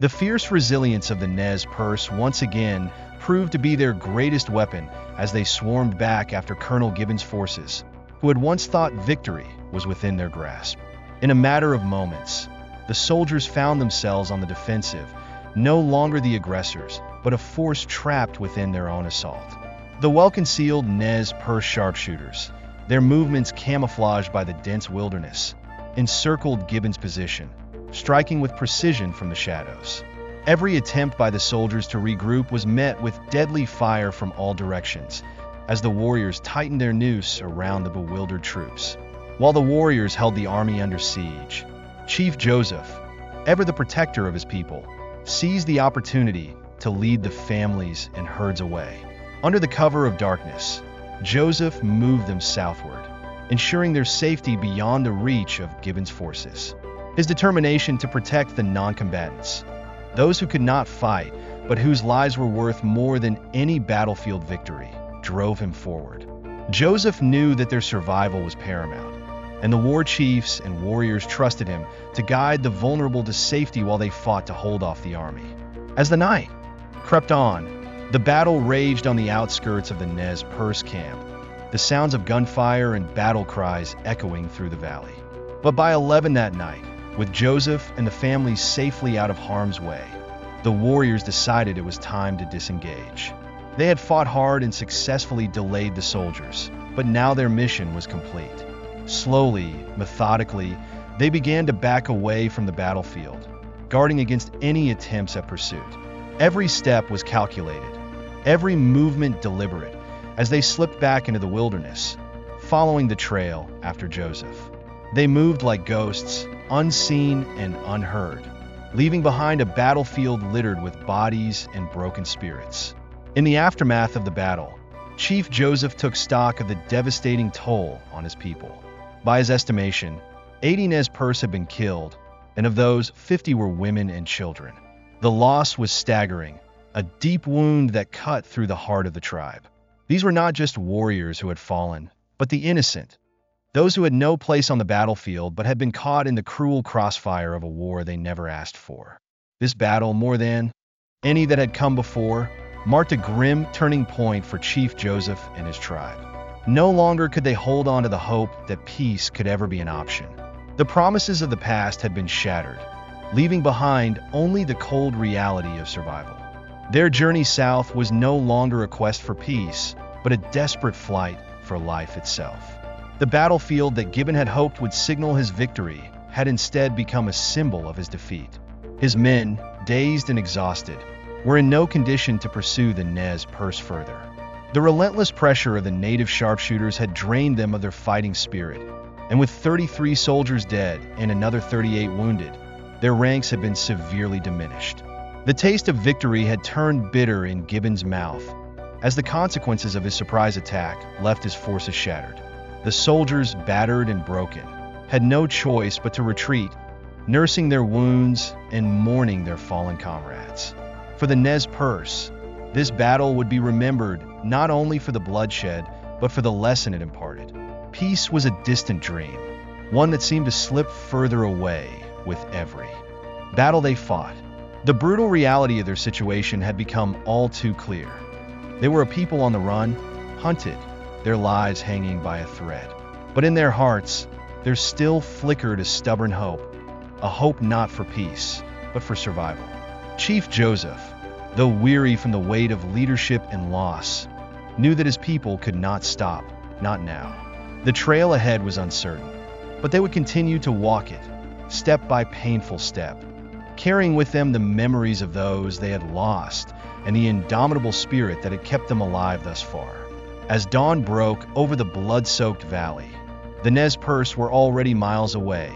The fierce resilience of the Nez Perce once again proved to be their greatest weapon as they swarmed back after Colonel Gibbon's forces, who had once thought victory was within their grasp. In a matter of moments, the soldiers found themselves on the defensive, no longer the aggressors, but a force trapped within their own assault. The well-concealed Nez Perce sharpshooters, their movements camouflaged by the dense wilderness, encircled Gibbon's position, striking with precision from the shadows. Every attempt by the soldiers to regroup was met with deadly fire from all directions, as the warriors tightened their noose around the bewildered troops. While the warriors held the army under siege, Chief Joseph, ever the protector of his people, seized the opportunity to lead the families and herds away. Under the cover of darkness, Joseph moved them southward, ensuring their safety beyond the reach of Gibbon's forces. His determination to protect the non-combatants, those who could not fight but whose lives were worth more than any battlefield victory, drove him forward. Joseph knew that their survival was paramount, and the war chiefs and warriors trusted him to guide the vulnerable to safety while they fought to hold off the army. As the night crept on, the battle raged on the outskirts of the Nez Perce camp, the sounds of gunfire and battle cries echoing through the valley. But by 11 that night, with Joseph and the family safely out of harm's way, the warriors decided it was time to disengage. They had fought hard and successfully delayed the soldiers, but now their mission was complete. Slowly, methodically, they began to back away from the battlefield, guarding against any attempts at pursuit. Every step was calculated, every movement deliberate, as they slipped back into the wilderness, following the trail after Joseph. They moved like ghosts, unseen and unheard, leaving behind a battlefield littered with bodies and broken spirits. In the aftermath of the battle, Chief Joseph took stock of the devastating toll on his people. By his estimation, 80 Nez Perce had been killed, and of those, 50 were women and children. The loss was staggering, a deep wound that cut through the heart of the tribe. These were not just warriors who had fallen, but the innocent, those who had no place on the battlefield but had been caught in the cruel crossfire of a war they never asked for. This battle, more than any that had come before, marked a grim turning point for Chief Joseph and his tribe. No longer could they hold on to the hope that peace could ever be an option. The promises of the past had been shattered, leaving behind only the cold reality of survival. Their journey south was no longer a quest for peace, but a desperate flight for life itself. The battlefield that Gibbon had hoped would signal his victory had instead become a symbol of his defeat. His men, dazed and exhausted, were in no condition to pursue the Nez Perce further. The relentless pressure of the native sharpshooters had drained them of their fighting spirit, and with 33 soldiers dead and another 38 wounded, their ranks had been severely diminished. The taste of victory had turned bitter in Gibbon's mouth, as the consequences of his surprise attack left his forces shattered. The soldiers, battered and broken, had no choice but to retreat, nursing their wounds and mourning their fallen comrades. For the Nez Perce, this battle would be remembered not only for the bloodshed, but for the lesson it imparted. Peace was a distant dream, one that seemed to slip further away with every battle they fought. The brutal reality of their situation had become all too clear. They were a people on the run, hunted, their lives hanging by a thread. But in their hearts, there still flickered a stubborn hope, a hope not for peace, but for survival. Chief Joseph, though weary from the weight of leadership and loss, knew that his people could not stop, not now. The trail ahead was uncertain, but they would continue to walk it, step by painful step, carrying with them the memories of those they had lost and the indomitable spirit that had kept them alive thus far. As dawn broke over the blood-soaked valley, the Nez Perce were already miles away,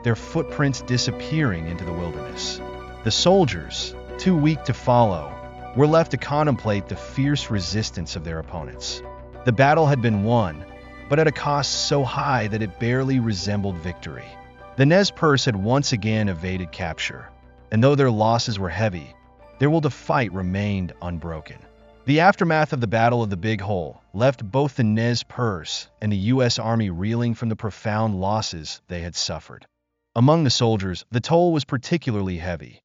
their footprints disappearing into the wilderness. The soldiers, too weak to follow, were left to contemplate the fierce resistance of their opponents. The battle had been won, but at a cost so high that it barely resembled victory. The Nez Perce had once again evaded capture, and though their losses were heavy, their will to fight remained unbroken. The aftermath of the Battle of the Big Hole left both the Nez Perce and the U.S. Army reeling from the profound losses they had suffered. Among the soldiers, the toll was particularly heavy.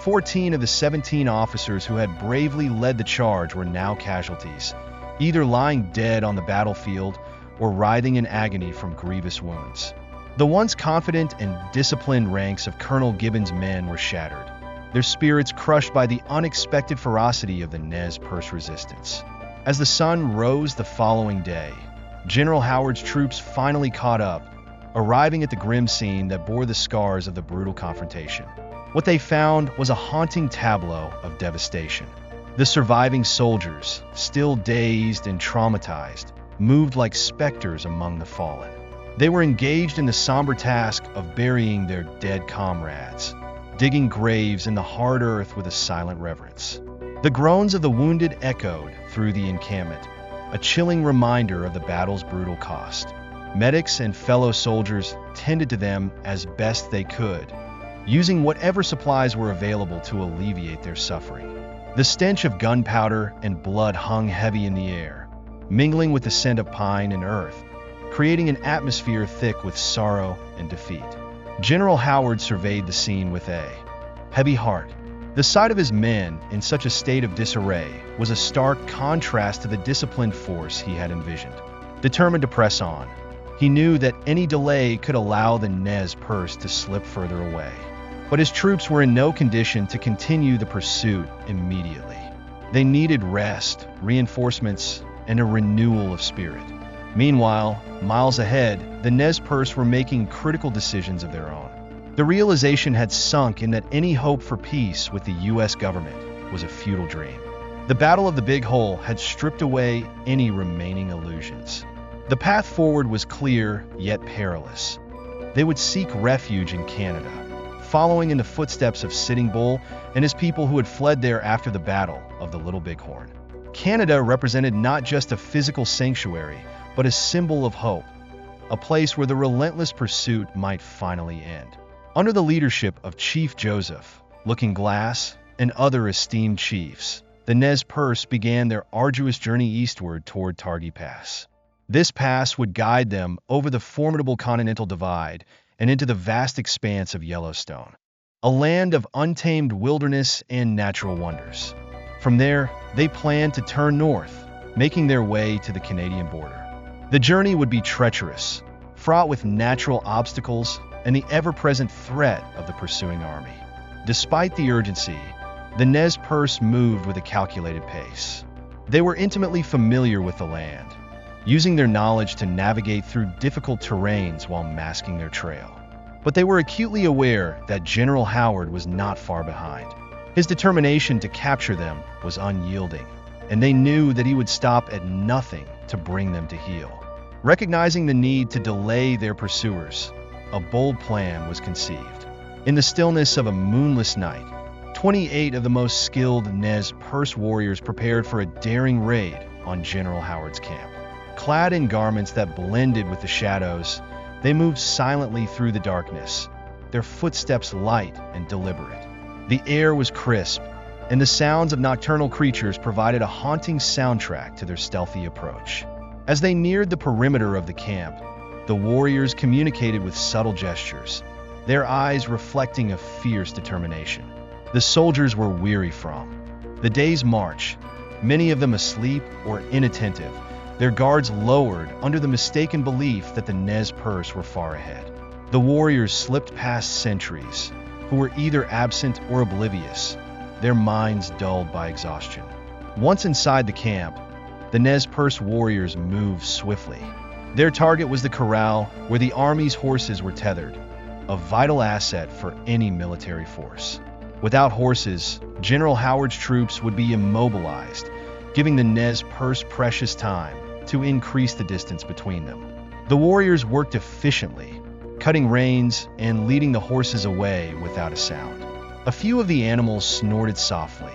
14 of the 17 officers who had bravely led the charge were now casualties, either lying dead on the battlefield or writhing in agony from grievous wounds. The once confident and disciplined ranks of Colonel Gibbon's men were shattered, their spirits crushed by the unexpected ferocity of the Nez Perce resistance. As the sun rose the following day, General Howard's troops finally caught up, arriving at the grim scene that bore the scars of the brutal confrontation. What they found was a haunting tableau of devastation. The surviving soldiers, still dazed and traumatized, moved like specters among the fallen. They were engaged in the somber task of burying their dead comrades, digging graves in the hard earth with a silent reverence. The groans of the wounded echoed through the encampment, a chilling reminder of the battle's brutal cost. Medics and fellow soldiers tended to them as best they could, using whatever supplies were available to alleviate their suffering. The stench of gunpowder and blood hung heavy in the air, mingling with the scent of pine and earth, creating an atmosphere thick with sorrow and defeat. General Howard surveyed the scene with a heavy heart. The sight of his men in such a state of disarray was a stark contrast to the disciplined force he had envisioned. Determined to press on, he knew that any delay could allow the Nez Perce to slip further away. But his troops were in no condition to continue the pursuit immediately. They needed rest, reinforcements, and a renewal of spirit. Meanwhile, miles ahead, the Nez Perce were making critical decisions of their own. The realization had sunk in that any hope for peace with the U.S. government was a futile dream. The Battle of the Big Hole had stripped away any remaining illusions. The path forward was clear, yet perilous. They would seek refuge in Canada, following in the footsteps of Sitting Bull and his people who had fled there after the Battle of the Little Bighorn. Canada represented not just a physical sanctuary, but a symbol of hope, a place where the relentless pursuit might finally end. Under the leadership of Chief Joseph, Looking Glass, and other esteemed chiefs, the Nez Perce began their arduous journey eastward toward Targhee Pass. This pass would guide them over the formidable Continental Divide and into the vast expanse of Yellowstone, a land of untamed wilderness and natural wonders. From there, they planned to turn north, making their way to the Canadian border. The journey would be treacherous, fraught with natural obstacles and the ever-present threat of the pursuing army. Despite the urgency, the Nez Perce moved with a calculated pace. They were intimately familiar with the land, using their knowledge to navigate through difficult terrains while masking their trail. But they were acutely aware that General Howard was not far behind. His determination to capture them was unyielding, and they knew that he would stop at nothing to bring them to heel. Recognizing the need to delay their pursuers, a bold plan was conceived. In the stillness of a moonless night, 28 of the most skilled Nez Perce warriors prepared for a daring raid on General Howard's camp. Clad in garments that blended with the shadows, they moved silently through the darkness, their footsteps light and deliberate. The air was crisp, and the sounds of nocturnal creatures provided a haunting soundtrack to their stealthy approach. As they neared the perimeter of the camp, the warriors communicated with subtle gestures, their eyes reflecting a fierce determination. The soldiers were weary from the day's march, many of them asleep or inattentive, their guards lowered under the mistaken belief that the Nez Perce were far ahead. The warriors slipped past sentries, who were either absent or oblivious, their minds dulled by exhaustion. Once inside the camp, the Nez Perce warriors moved swiftly. Their target was the corral where the army's horses were tethered, a vital asset for any military force. Without horses, General Howard's troops would be immobilized, giving the Nez Perce precious time to increase the distance between them. The warriors worked efficiently, cutting reins and leading the horses away without a sound. A few of the animals snorted softly,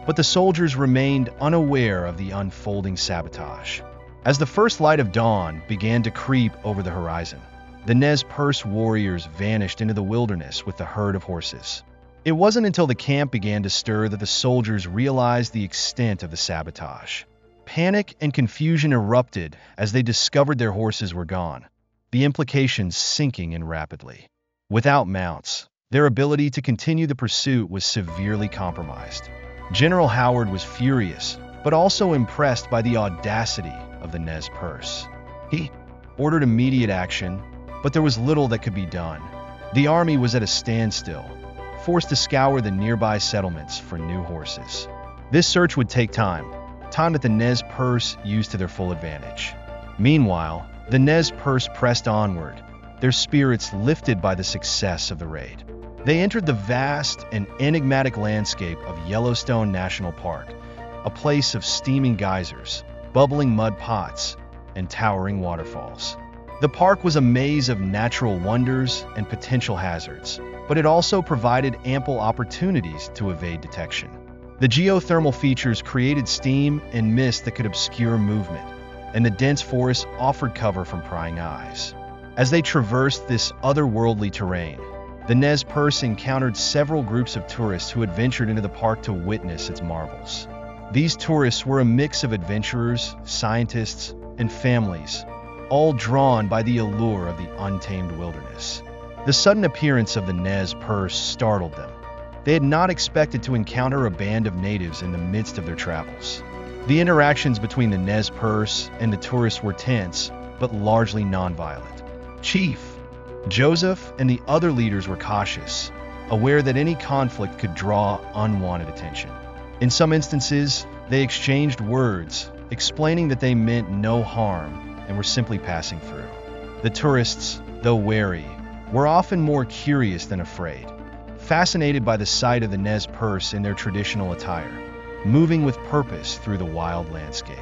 but the soldiers remained unaware of the unfolding sabotage. As the first light of dawn began to creep over the horizon, the Nez Perce warriors vanished into the wilderness with the herd of horses. It wasn't until the camp began to stir that the soldiers realized the extent of the sabotage. Panic and confusion erupted as they discovered their horses were gone, the implications sinking in rapidly. Without mounts, their ability to continue the pursuit was severely compromised. General Howard was furious, but also impressed by the audacity of the Nez Perce. He ordered immediate action, but there was little that could be done. The army was at a standstill, forced to scour the nearby settlements for new horses. This search would take time that the Nez Perce used to their full advantage. Meanwhile, the Nez Perce pressed onward, their spirits lifted by the success of the raid. They entered the vast and enigmatic landscape of Yellowstone National Park, a place of steaming geysers, bubbling mud pots, and towering waterfalls. The park was a maze of natural wonders and potential hazards, but it also provided ample opportunities to evade detection. The geothermal features created steam and mist that could obscure movement, and the dense forest offered cover from prying eyes. As they traversed this otherworldly terrain, the Nez Perce encountered several groups of tourists who had ventured into the park to witness its marvels. These tourists were a mix of adventurers, scientists, and families, all drawn by the allure of the untamed wilderness. The sudden appearance of the Nez Perce startled them. They had not expected to encounter a band of natives in the midst of their travels. The interactions between the Nez Perce and the tourists were tense, but largely nonviolent. Chief Joseph and the other leaders were cautious, aware that any conflict could draw unwanted attention. In some instances, they exchanged words, explaining that they meant no harm and were simply passing through. The tourists, though wary, were often more curious than afraid, fascinated by the sight of the Nez Perce in their traditional attire, moving with purpose through the wild landscape.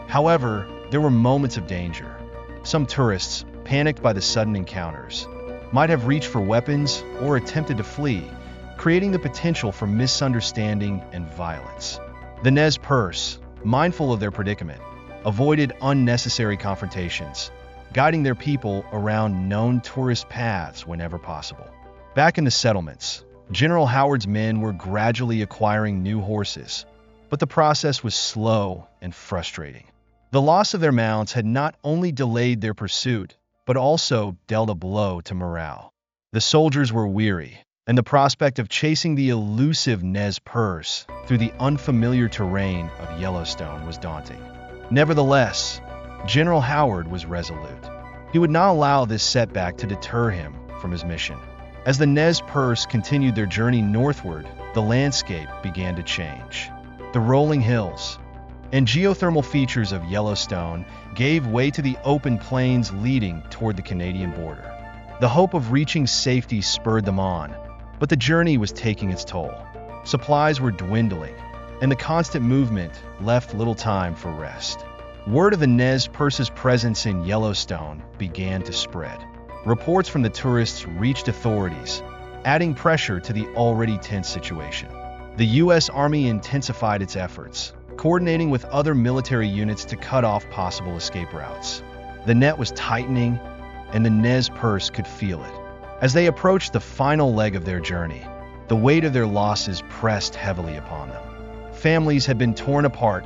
However, there were moments of danger. Some tourists, panicked by the sudden encounters, might have reached for weapons or attempted to flee, creating the potential for misunderstanding and violence. The Nez Perce, mindful of their predicament, avoided unnecessary confrontations, guiding their people around known tourist paths whenever possible. Back in the settlements, General Howard's men were gradually acquiring new horses, but the process was slow and frustrating. The loss of their mounts had not only delayed their pursuit, but also dealt a blow to morale. The soldiers were weary, and the prospect of chasing the elusive Nez Perce through the unfamiliar terrain of Yellowstone was daunting. Nevertheless, General Howard was resolute. He would not allow this setback to deter him from his mission. As the Nez Perce continued their journey northward, the landscape began to change. The rolling hills and geothermal features of Yellowstone gave way to the open plains leading toward the Canadian border. The hope of reaching safety spurred them on, but the journey was taking its toll. Supplies were dwindling, and the constant movement left little time for rest. Word of the Nez Perce's presence in Yellowstone began to spread. Reports from the tourists reached authorities, adding pressure to the already tense situation. The U.S. Army intensified its efforts, coordinating with other military units to cut off possible escape routes. The net was tightening, and the Nez Perce could feel it. As they approached the final leg of their journey, the weight of their losses pressed heavily upon them. Families had been torn apart,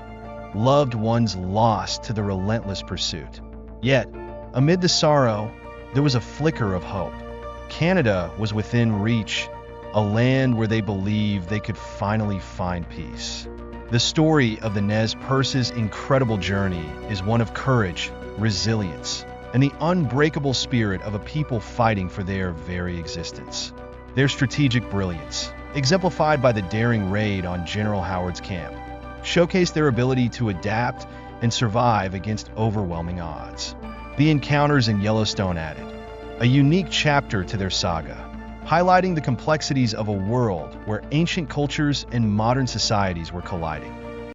loved ones lost to the relentless pursuit. Yet, amid the sorrow, there was a flicker of hope. Canada was within reach, a land where they believed they could finally find peace. The story of the Nez Perce's incredible journey is one of courage, resilience, and the unbreakable spirit of a people fighting for their very existence. Their strategic brilliance, exemplified by the daring raid on General Howard's camp, showcased their ability to adapt and survive against overwhelming odds. The encounters in Yellowstone added a unique chapter to their saga, highlighting the complexities of a world where ancient cultures and modern societies were colliding.